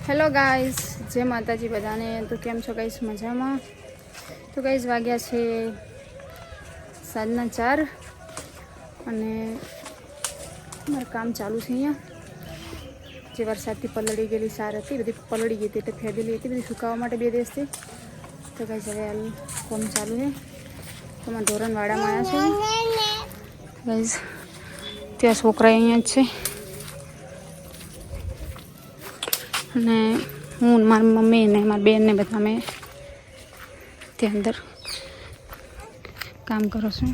Hello guys, जय माताजी बधाने। तो केम छो गाइस? मजामां? तो गाइस वाग्या छे 4:30 અને મારું કામ ચાલુ છે અહીંયા। જે વરસાદથી પલળી ગયેલી સાર હતી બધી પલળી ગઈ હતી એટલે ફેદેલી હતી બધી સુકાવવા માટે 2 દિવસથી। તો ગાઈસ હવે હાલ કામ ચાલુ છે। તો મારા ધોરણવાળામાં આવ્યા છે ગાઈસ। ત્યાં છોકરા અહીંયા જ છે અને હું મારી મમ્મી ને મારી બેન ને બધા મેં ત્યાં અંદર કામ કરું છું।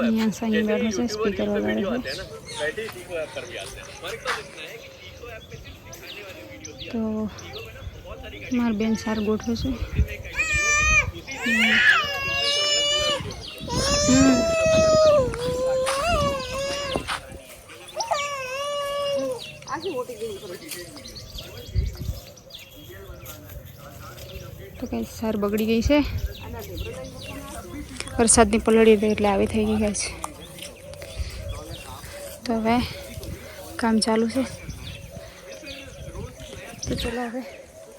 यहाँ सही बैठो से स्पीकर वगैरह है। तो मार बेन सार गोठो से तो कई सार बगड़ी गई है। वरसादनी पलड़ी रही એટલે આવી થઈ ગઈ છે। તો હવે કામ ચાલુ છે। તો ચલો હવે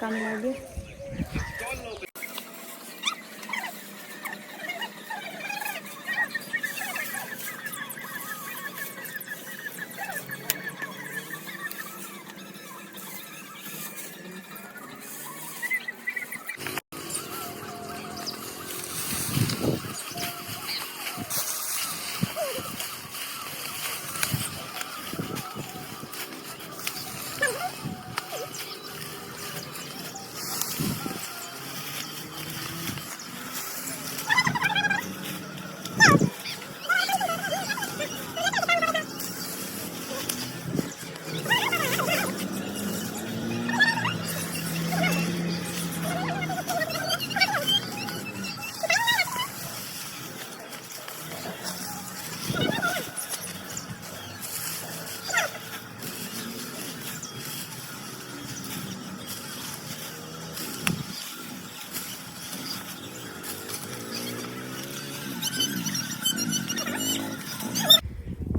કામ લાગીએ।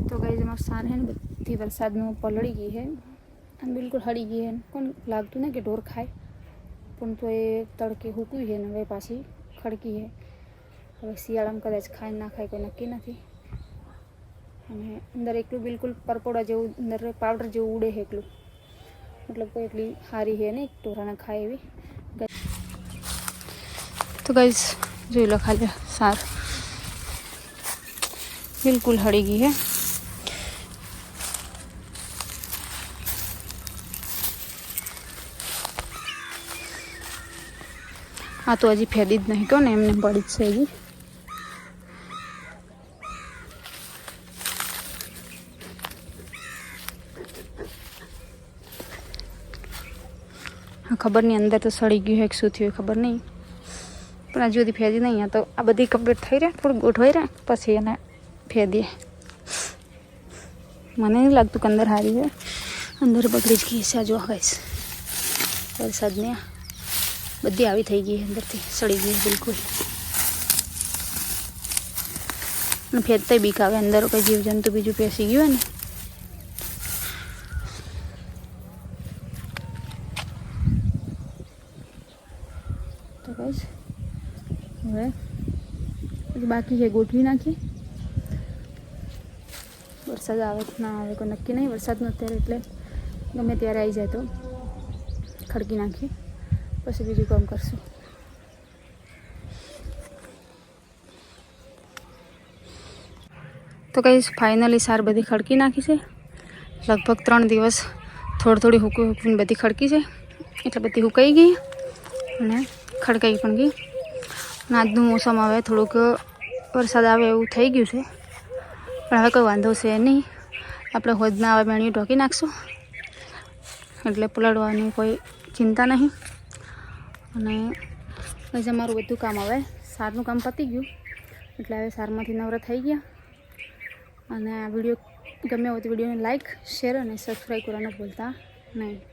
तो गाइस हमारे सार है बधी वरसाद में पलड़ी गई है और बिल्कुल हड़ी गई है। कोण लगतु नहीं कि ढोर खाए पण तो ये तड़के हुकवी है ने पाछी खड़की है। हवे शियाळामां कदाच खाए ना खाए कोई नक्की नहीं। अने अंदर एकलू बिल्कुल परपोड़ा जेवुं अंदर पाउडर जेवुं उड़े है एकलू, मतलब कोई एकली हारी है नहीं ढोराने खाए एवी। तो गाइस जोई लो खाली सार बिल्कुल हड़ी गई है। हाँ तो हजी फेदी ज नहीं क्यों ने एमने पड़ी है हजी। हाँ खबर नहीं अंदर तो सड़ी गई है शू थी खबर नहीं पण हजू हजी फेदी नहीं। हाँ तो आ बधी कम्प्लीट थी रहे थोड़ा गोठवाई रहे पछी एने फेदीए। मने नहीं लगतुं कि अंदर हारी है, अंदर बगड़ी ज गई है। जो गाइस वरसाद ने बधी आवी थई गई अंदर थी सड़ी गई बिल्कुल। फेदता बीक आवे अंदर कोई जीव जंतु बीजू पेसी गयुं ने। तो गाइस हवे बाकी है गोठवी नाखी। वरसाद आवे ना आवे कोई नक्की नहीं। वरसादनो अत्यारे एटले गमे त्यारे आई जाए तो खड़की नाखी पछी बीजू काम करशुं। तो गाइस फाइनली सार बधी खड़की नाखी है। लगभग 3 दिवस थोड़ी थोड़ी हुकवीने बधी खड़की है एटले बधी हुकाई गई अने खड़काई पण गई। आजनु मोसम हवे थोड़ुंक वरसाद आवे एवुं थई गयुं छे पण हवे कोई वांधो छे नहीं। आपणे होजना आवे मेणियो ढोकी नाखशुं એટલે પલળવાની કોઈ चिंता नहीं। અને પછી અમારું બધું કામ હવે સારનું કામ પતી ગયું એટલે હવે સારમાંથી નવરા થઈ ગયા। અને આ વિડીયો ગમ્યો હોય તો વિડીયોને લાઈક શેર અને સબસ્ક્રાઈબ કરવાનું ભૂલતા નહીં।